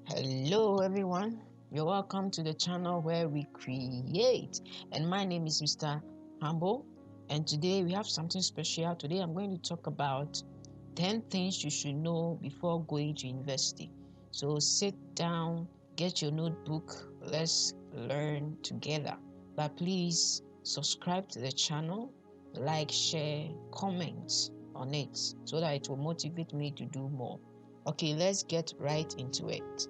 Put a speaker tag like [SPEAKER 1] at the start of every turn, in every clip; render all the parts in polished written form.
[SPEAKER 1] Hello everyone, you're welcome to the channel where we create, and my name is Mr. Humble, and today we have something special. Today I'm going to talk about 10 things you should know before going to university. So sit down, get your notebook, let's learn together. But please subscribe to the channel, like, share, comment on it so that it will motivate me to do more. Okay, let's get right into it.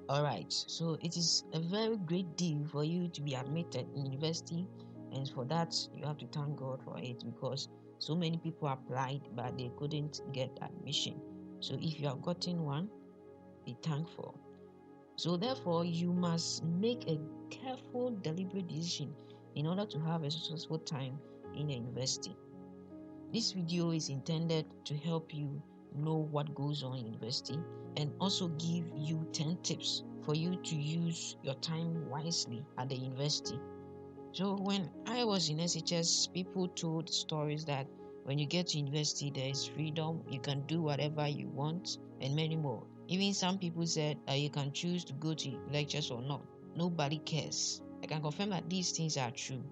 [SPEAKER 1] All right, so it is a very great deal for you to be admitted in university, and for that you have to thank God for it because so many people applied but they couldn't get admission. So if you have gotten one, be thankful. So therefore, you must make a careful, deliberate decision in order to have a successful time in a university. This video is intended to help you know what goes on in university and also give you 10 tips for you to use your time wisely at the university. So when I was in SHS, people told stories that when you get to university, there is freedom, you can do whatever you want, and many more. Even some people said you can choose to go to lectures or not. Nobody cares. I can confirm that these things are true.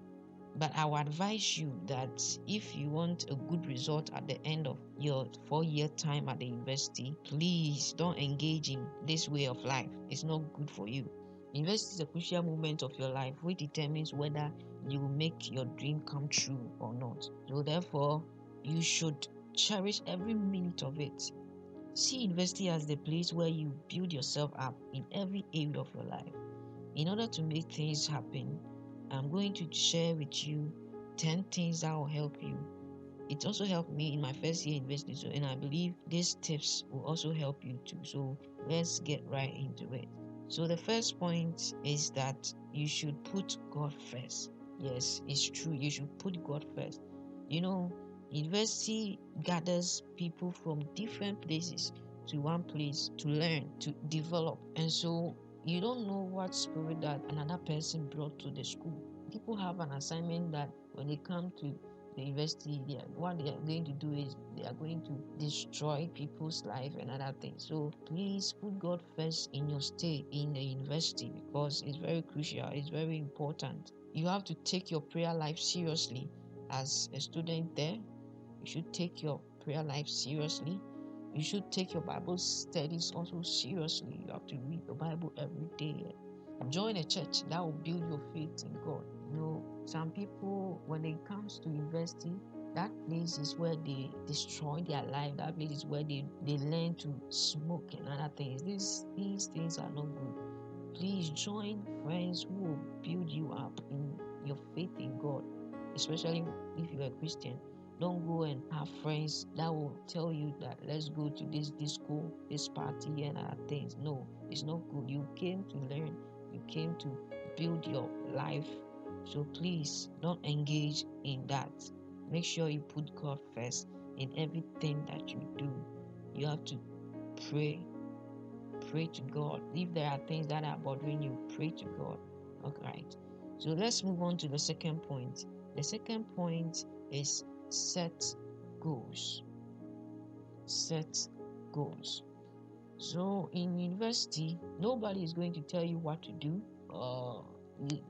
[SPEAKER 1] But I would advise you that if you want a good result at the end of your 4-year time at the university, please don't engage in this way of life. It's not good for you. University is a crucial moment of your life which determines whether you will make your dream come true or not. So therefore, you should cherish every minute of it. See university as the place where you build yourself up in every area of your life. In order to make things happen, I'm going to share with you 10 things that will help you. It also helped me in my first year in university, and I believe these tips will also help you too. So let's get right into it. So the first point is that you should put God first. Yes, it's true. You should put God first. You know, university gathers people from different places to one place to learn, to develop. And so you don't know what spirit that another person brought to the school. People have an assignment that when they come to the university, what they are going to do is they are going to destroy people's life and other things. So please put God first in your stay in the university because it's very crucial, it's very important. You have to take your prayer life seriously. As a student there, you should take your prayer life seriously. You should take your Bible studies also seriously. You have to read the Bible every day. Join a church that will build your faith in God. You know, some people, when it comes to university, that place is where they destroy their life. That place is where they learn to smoke and other things. These things are not good. Please join friends who will build you up in your faith in God, especially if you're a Christian. Don't go and have friends that will tell you that let's go to this disco, this party, and other things. No, it's not good. You came to learn, you came to build your life. So please don't engage in that. Make sure you put God first in everything that you do. You have to pray. Pray to God. If there are things that are bothering you, pray to God. All right. So let's move on to the second point. The second point is set goals. Set goals. So in university, nobody is going to tell you what to do.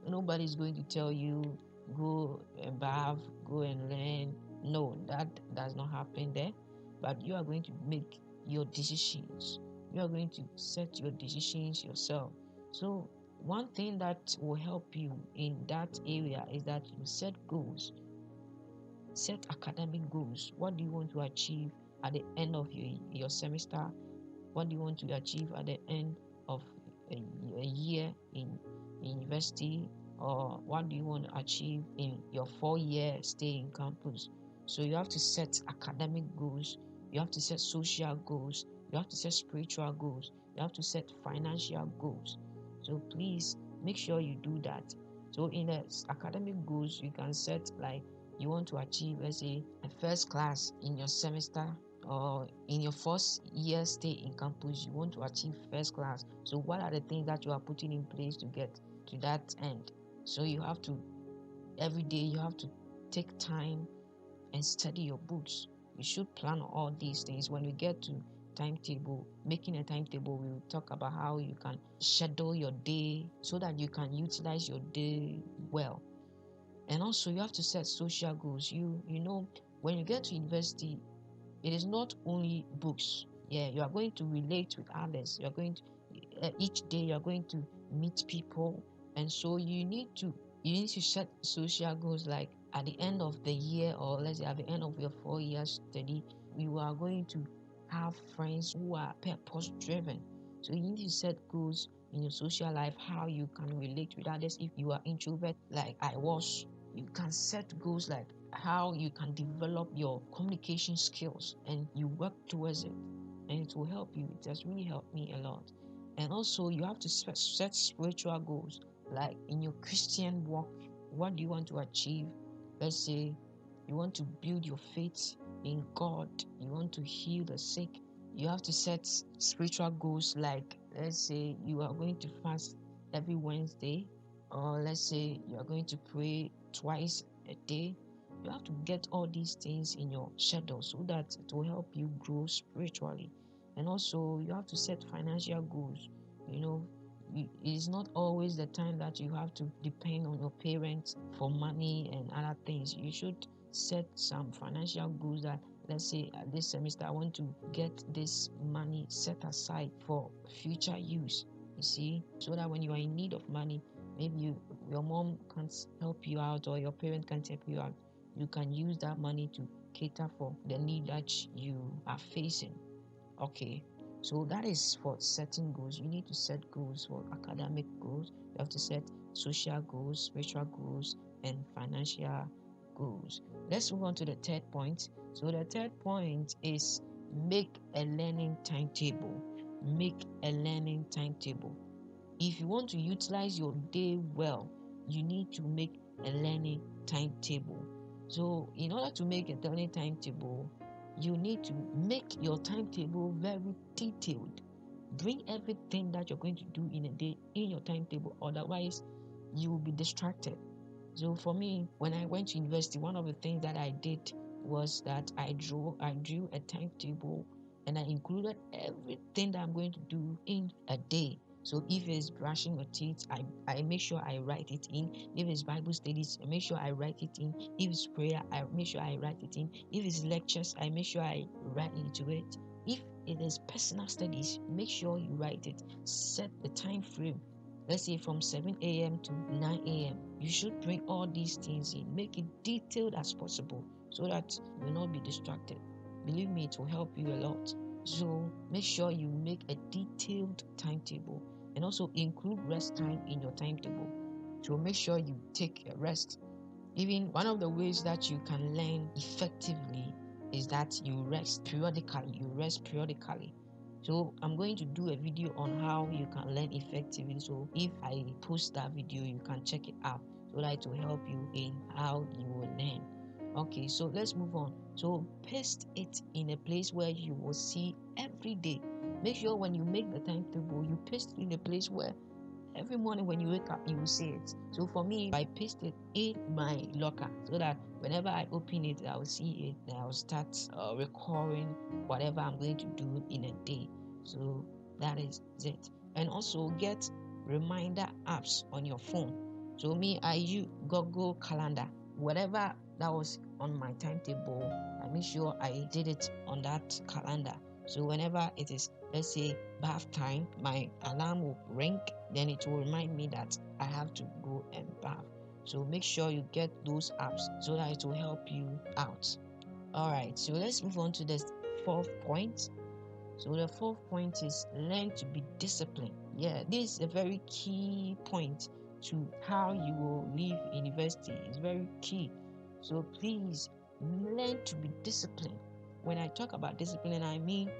[SPEAKER 1] Nobody is going to tell you go and bath, go and learn. No, that does not happen there. But you are going to make your decisions. You are going to set your decisions yourself. So one thing that will help you in that area is that you set goals. Set academic goals. What do you want to achieve at the end of your semester? What do you want to achieve at the end of a year in university? Or what do you want to achieve in your 4-year stay in campus? So you have to set academic goals. You have to set social goals. You have to set spiritual goals. You have to set financial goals. So please make sure you do that. So in the academic goals, you can set like you want to achieve, let's say, a first class in your semester, or in your first year stay in campus, you want to achieve first class. So what are the things that you are putting in place to get to that end? So you have to, every day you have to take time and study your books. You should plan all these things. When we get to timetable, making a timetable, we will talk about how you can schedule your day so that you can utilize your day well. And also you have to set social goals. You know, when you get to university, it is not only books. Yeah, you are going to relate with others. You are going to each day you are going to meet people, and so you need to set social goals. Like at the end of the year, or let's say at the end of your 4 years study, you are going to have friends who are purpose driven. So you need to set goals in your social life, how you can relate with others. If you are introvert like I was, you can set goals like how you can develop your communication skills, and you work towards it, and it will help you. It has really helped me a lot. And also you have to set spiritual goals, like in your Christian walk. What do you want to achieve? Let's say you want to build your faith in God, you want to heal the sick. You have to set spiritual goals, like let's say you are going to fast every Wednesday, or let's say you are going to pray twice a day. You have to get all these things in your schedule so that it will help you grow spiritually. And also you have to set financial goals. You know, it is not always the time that you have to depend on your parents for money and other things. You should set some financial goals that, let's say this semester I want to get this money set aside for future use. You see, so that when you are in need of money, maybe your mom can't help you out, or your parent can't help you out, you can use that money to cater for the need that you are facing. Okay, so that is for setting goals. You need to set goals for academic goals. You have to set social goals, spiritual goals, and financial goals. Let's move on to the third point. So the third point is make a learning timetable. Make a learning timetable. If you want to utilize your day well, you need to make a learning timetable. So in order to make a learning timetable, you need to make your timetable very detailed. Bring everything that you're going to do in a day in your timetable, otherwise you will be distracted. So for me, when I went to university, one of the things that I did was that I drew a timetable, and I included everything that I'm going to do in a day. So if it's brushing your teeth, I make sure I write it in. If it's Bible studies, I make sure I write it in. If it's prayer, I make sure I write it in. If it's lectures, I make sure I write into it. If it is personal studies, make sure you write it. Set the time frame. Let's say from 7 a.m. to 9 a.m. You should bring all these things in. Make it detailed as possible so that you will not be distracted. Believe me, it will help you a lot. So make sure you make a detailed timetable, and also include rest time in your timetable. So make sure you take a rest. Even one of the ways that you can learn effectively is that you rest periodically. So I'm going to do a video on how you can learn effectively. So if I post that video, you can check it out so that it will help you in how you will learn. Okay, so let's move on. So paste it in a place where you will see every day. Make sure when you make the timetable, you paste it in a place where every morning when you wake up, you will see it. So for me, I paste it in my locker so that whenever I open it, I will see it and I will start recording whatever I'm going to do in a day. So that is it. And also get reminder apps on your phone. So me, I use Google Calendar. Whatever that was on my timetable, I make sure I did it on that calendar. So whenever it is, let's say, bath time, my alarm will ring, then it will remind me that I have to go and bath. So make sure you get those apps so that it will help you out. All right, so let's move on to the fourth point. So the fourth point is learn to be disciplined. Yeah, this is a very key point to how you will live in university. It's very key. So please learn to be disciplined. When I talk about discipline, I mean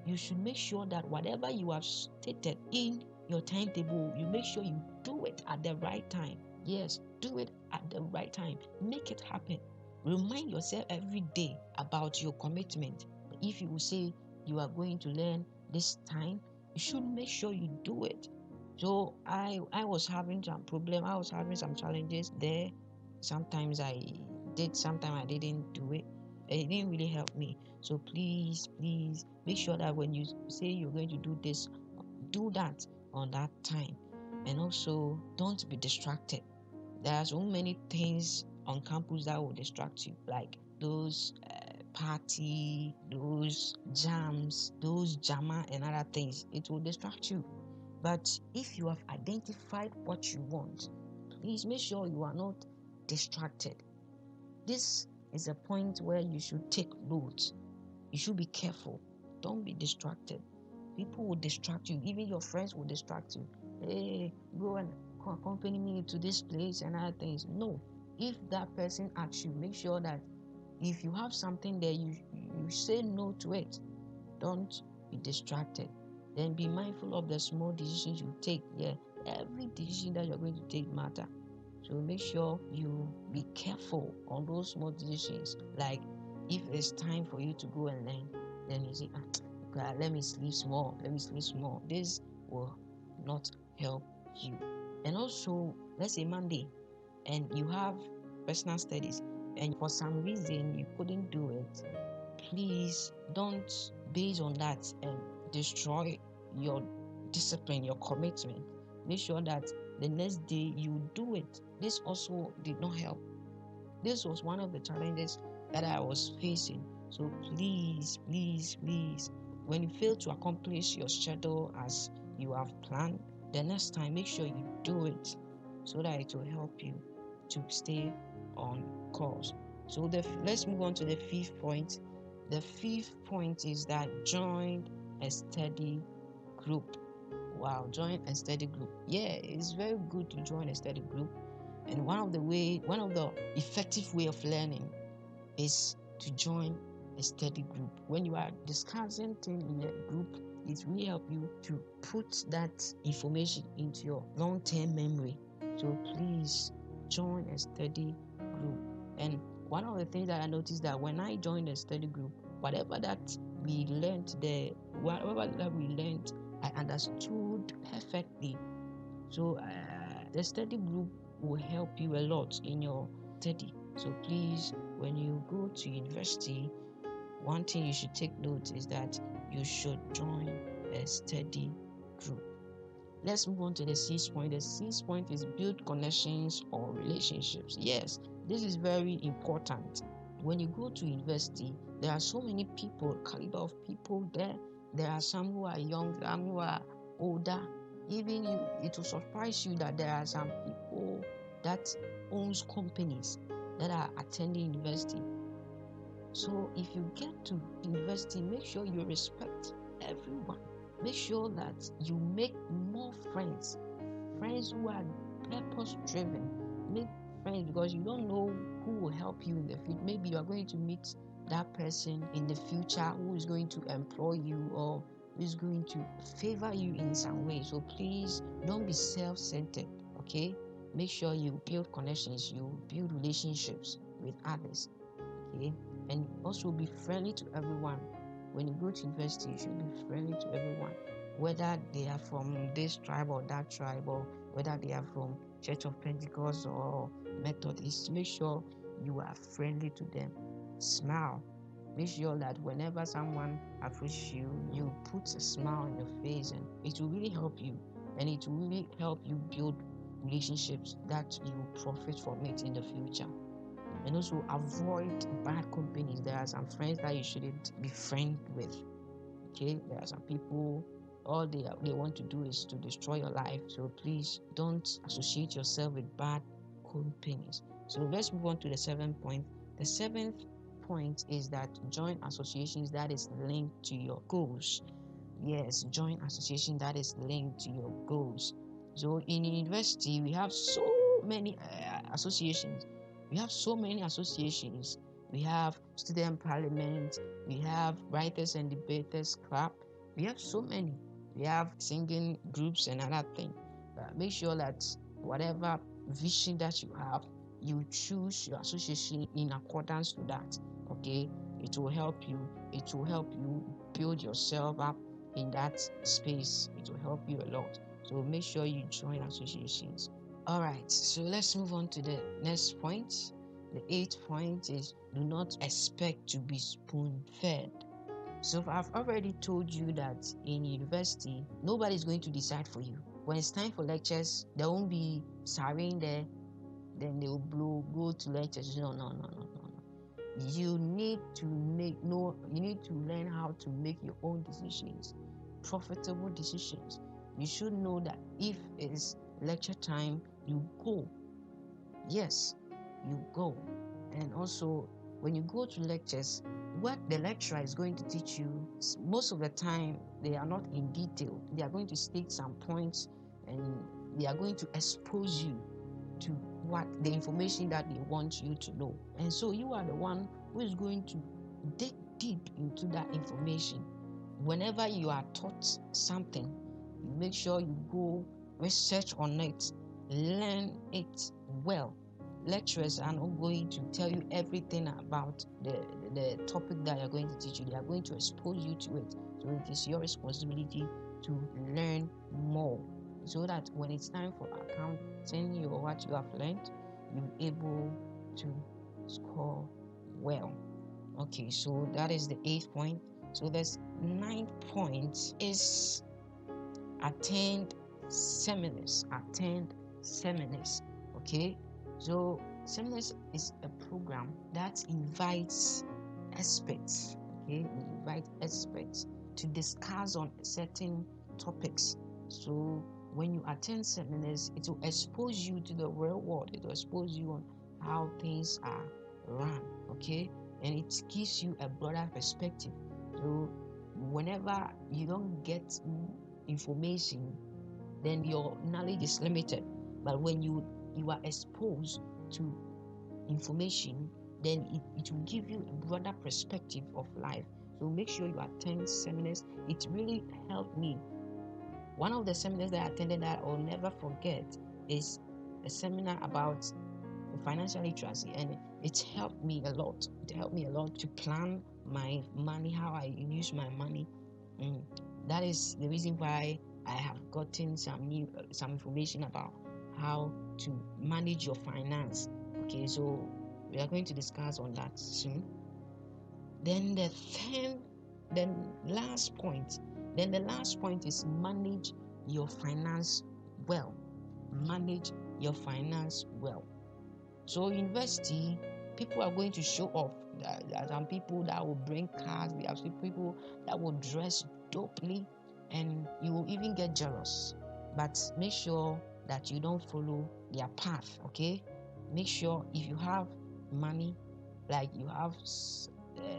[SPEAKER 1] you should make sure that whatever you have stated in your timetable, you make sure you do it at the right time. Yes, do it at the right time. Make it happen. Remind yourself every day about your commitment. If you will say you are going to learn this time, you should make sure you do it. So I was having some problem. I was having some challenges there. Sometimes I did, sometimes I didn't do it. It didn't really help me. So please, please make sure that when you say you're going to do this, do that on that time. And also, don't be distracted. There are so many things on campus that will distract you, like those party, those jams, those jama and other things. It will distract you. But if you have identified what you want, please make sure you are not distracted. This is a point where you should take note. You should be careful. Don't be distracted. People will distract you. Even your friends will distract you. Hey, go and accompany me to this place and other things. No. If that person asks you, make sure that if you have something there, you say no to it. Don't be distracted. Then be mindful of the small decisions you take. Yeah, every decision that you're going to take matter. So make sure you be careful on those small decisions. Like if it's time for you to go and learn, then you say, God, let me sleep small. Let me sleep small. This will not help you. And also, let's say Monday, and you have personal studies, and for some reason you couldn't do it, please don't base on that and destroy your discipline, your commitment. Make sure that the next day you do it. This also did not help. This was one of the challenges that I was facing. So please, please, please, when you fail to accomplish your schedule as you have planned, the next time make sure you do it so that it will help you to stay on course. So let's move on to the fifth point. The fifth point is that join a study group. Wow, join a study group. Yeah, it's very good to join a study group. And one of the effective way of learning is to join a study group. When you are discussing things in a group, it really help you to put that information into your long-term memory. So please join a study group. And one of the things that I noticed that when I joined a study group, whatever that we learned there, whatever that we learned, I understood perfectly. So the study group will help you a lot in your study. So please, when you go to university, one thing you should take note is that you should join a study group. Let's move on to the sixth point. The sixth point is build connections or relationships. Yes, this is very important. When you go to university, there are so many people, caliber of people there. There are some who are young, some who are older. Even you, it will surprise you that there are some people that owns companies that are attending university. So if you get to university, make sure you respect everyone. Make sure that you make more friends who are purpose driven. Make friends because you don't know who will help you in the future. Maybe you are going to meet that person in the future who is going to employ you or who is going to favor you in some way. So please don't be self-centered, okay? Make sure you build connections, you build relationships with others, okay? And also be friendly to everyone. When you go to university, you should be friendly to everyone, whether they are from this tribe or that tribe, or whether they are from Church of Pentecost or Methodist. Make sure you are friendly to them. Smile. Make sure that whenever someone approaches you, you put a smile on your face, and it will really help you. And it will really help you build relationships that you will profit from it in the future. And also avoid bad companies. There are some friends that you shouldn't be friends with. Okay, there are some people, all they want to do is to destroy your life. So please don't associate yourself with bad companies. So let's move on to the seventh point. The seventh point is that join associations that is linked to your goals. Yes, join association that is linked to your goals. So in university, we have so many associations. We have so many associations. We have student parliament. We have writers and debaters club. We have so many. We have singing groups and other things. Make sure that whatever vision that you have, you choose your association in accordance to that. Okay, it will help you. It will help you build yourself up in that space. It will help you a lot. So make sure you join associations. All right, so let's move on to the next point. The eighth point is do not expect to be spoon-fed. So I've already told you that in university, nobody's going to decide for you. When it's time for lectures, there won't be siren there, then they will go to lectures. No, no, no, no, no, no. You need to learn how to make your own decisions, profitable decisions. You should know that if it's lecture time, you go. Yes, you go. And also, when you go to lectures, what the lecturer is going to teach you, most of the time, they are not in detail. They are going to state some points and they are going to expose you to what the information that they want you to know. And so you are the one who is going to dig deep into that information. Whenever you are taught something, you make sure you go research on it, learn it well. Lecturers are not going to tell you everything about the topic that they are going to teach you. They are going to expose you to it. So it is your responsibility to learn more, so that when it's time for accounting your what you have learned, you're able to score well. Okay, so that is the eighth point. So this ninth point is attend seminars. Attend seminars. Okay, so seminars is a program that invites experts. Okay, we invite experts to discuss on certain topics. So when you attend seminars, it will expose you to the real world. It will expose you on how things are run. Okay, and it gives you a broader perspective. So whenever you don't get information, then your knowledge is limited. But when you are exposed to information, then it will give you a broader perspective of life. So make sure you attend seminars. It really helped me. One of the seminars that I attended that I'll never forget is a seminar about financial literacy, and it helped me a lot. It helped me a lot to plan my money, how I use my money. That is the reason why I have gotten some information about how to manage your finance. Okay, so we are going to discuss on that soon. Then the last point is manage your finance well. Manage your finance well. So university, people are going to show off. There are some people that will bring cars. There are some people that will dress dopely, and you will even get jealous. But make sure that you don't follow their path. Okay, make sure if you have money, like you have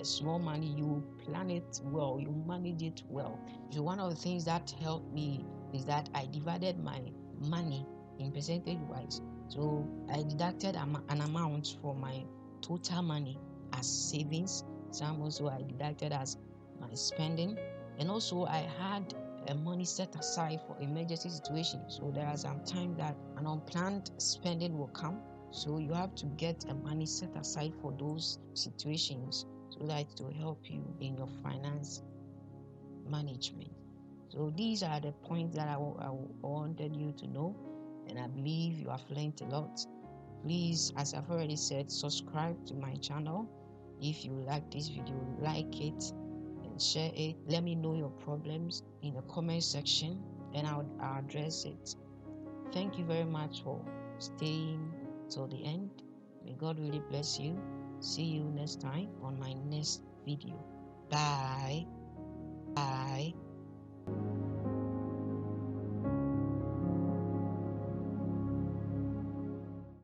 [SPEAKER 1] small money, you plan it well, you manage it well. So one of the things that helped me is that I divided my money in percentage wise. So I deducted an amount for my total money as savings. Some also I deducted as my spending, and also I had a money set aside for emergency situations. So there are some times that an unplanned spending will come. So you have to get a money set aside for those situations, so that it will help you in your finance management. So these are the points that I wanted you to know, and I believe you have learned a lot. Please, as I've already said, subscribe to my channel. If you like this video, like it and share it. Let me know your problems in the comment section, and I'll address it. Thank you very much for staying till the end. May God really bless you. See you next time on my next video. Bye. Bye.